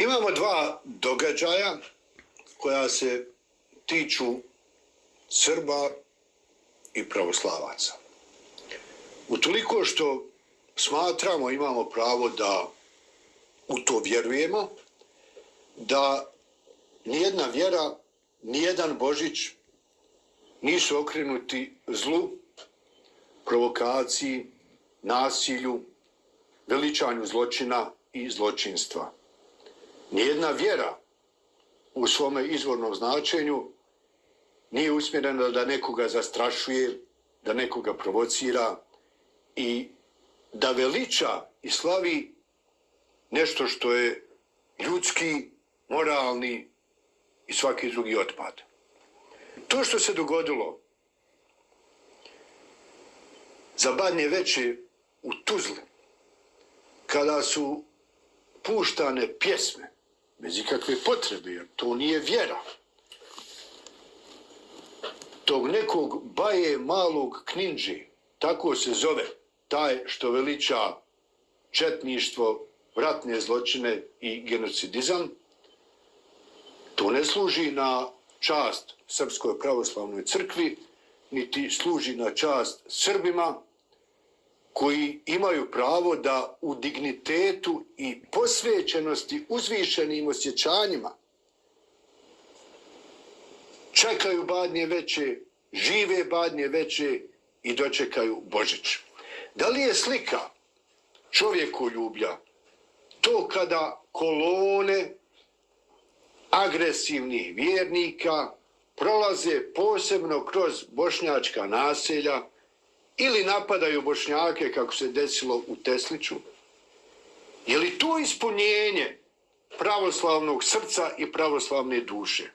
Imamo dva događaja koja se tiču Srba i pravoslavaca. Utoliko što smatramo, imamo pravo da u to vjerujemo, da nijedna vjera, nijedan Božić nisu okrenuti zlu, provokaciji, nasilju, veličanju zločina i zločinstva. Nijedna vjera u svome izvornom značenju nije usmjerena da nekoga zastrašuje, da nekoga provocira i da veliča i slavi nešto što je ljudski, moralni i svaki drugi otpad. To što se dogodilo za Badnje veče u Tuzli, kada su puštane pjesme bez ikakve potrebe, jer to nije vjera, tog nekog Baje Malog Knindži, tako se zove, taj što veliča četništvo, ratne zločine i genocidizam, to ne služi na čast Srpskoj pravoslavnoj crkvi, niti služi na čast Srbima koji imaju pravo da u dignitetu i posvećenosti uzvišenim osjećanjima čekaju Badnje veče, žive Badnje veče i dočekaju Božić. Da li je slika čovjekoljublja to kada kolone agresivnih vjernika prolaze posebno kroz bošnjačka naselja ili napadaju Bošnjake kako se desilo u Tesliću? Je li to ispunjenje pravoslavnog srca i pravoslavne duše?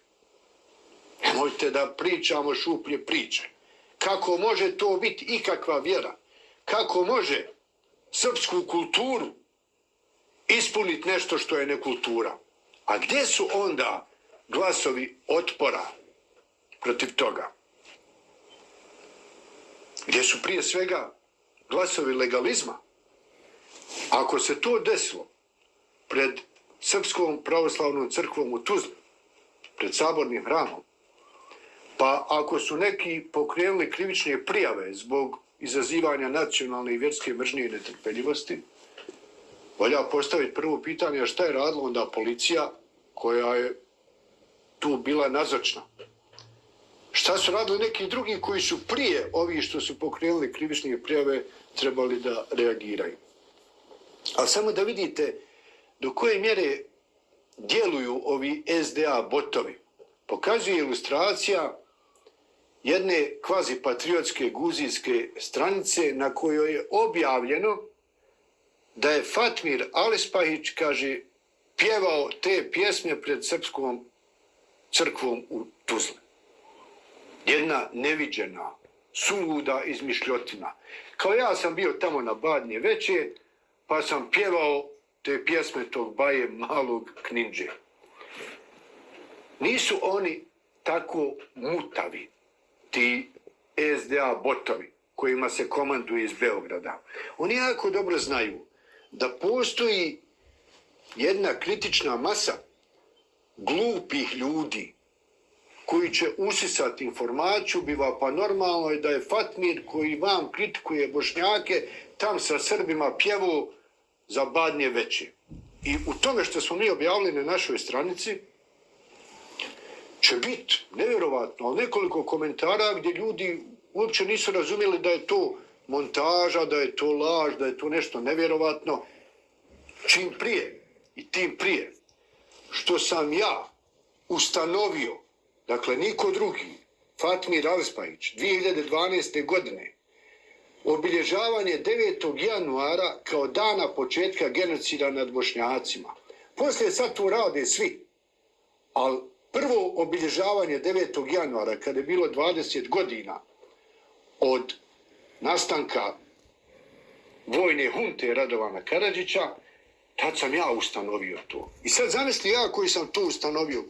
Nemojte da pričamo šuplje priče. Kako može to biti ikakva vjera? Kako može srpsku kulturu ispuniti nešto što je nekultura? A gdje su onda glasovi otpora protiv toga? Gdje su prije svega glasovi legalizma? Ako se to desilo pred Srpskom pravoslavnom crkvom u Tuzli, pred sabornim hramom, pa ako su neki pokrenuli krivične prijave zbog izazivanja nacionalne i vjerske mržnje i netrpeljivosti, valja postaviti prvo pitanje, a šta je radila onda policija koja je tu bila nazočna? Šta su radili neki drugi koji su prije ovi što su pokrenuli krivične prijave trebali da reagiraju? Ali samo da vidite do koje mjere djeluju ovi SDA botovi. Pokazuje ilustracija jedne kvazipatriotske guzijske stranice na kojoj je objavljeno da je Fatmir Alispahić, kaže, pjevao te pjesme pred Srpskom crkvom u Tuzli. Jedna neviđena, suluda izmišljotina. Kao ja sam bio tamo na Badnje veče, pa sam pjevao te pjesme tog Baje Malog Knindže. Nisu oni tako mutavi, ti SDA botovi kojima se komanduje iz Beograda. Oni jako dobro znaju da postoji jedna kritična masa glupih ljudi koji će usisati informaciju, biva pa normalno je da je Fatmir koji vam kritikuje Bošnjake tam sa Srbima pjevao za Badnje veče. I u tome što smo mi objavili na našoj stranici će biti nevjerovatno, ali nekoliko komentara gdje ljudi uopće nisu razumjeli da je to montaža, da je to laž, da je to nešto nevjerovatno. Čim prije i tim prije što sam ja ustanovio, dakle niko drugi, Fatmir Alispahić, 2012. godine, obilježavanje 9. januara kao dana početka genocida nad Bošnjacima. Poslije sad to rade svi, ali prvo obilježavanje 9. januara, kada je bilo 20 godina od nastanka vojne hunte Radovana Karadžića, tad sam ja ustanovio to. I sad zamisli ja koji sam to ustanovio,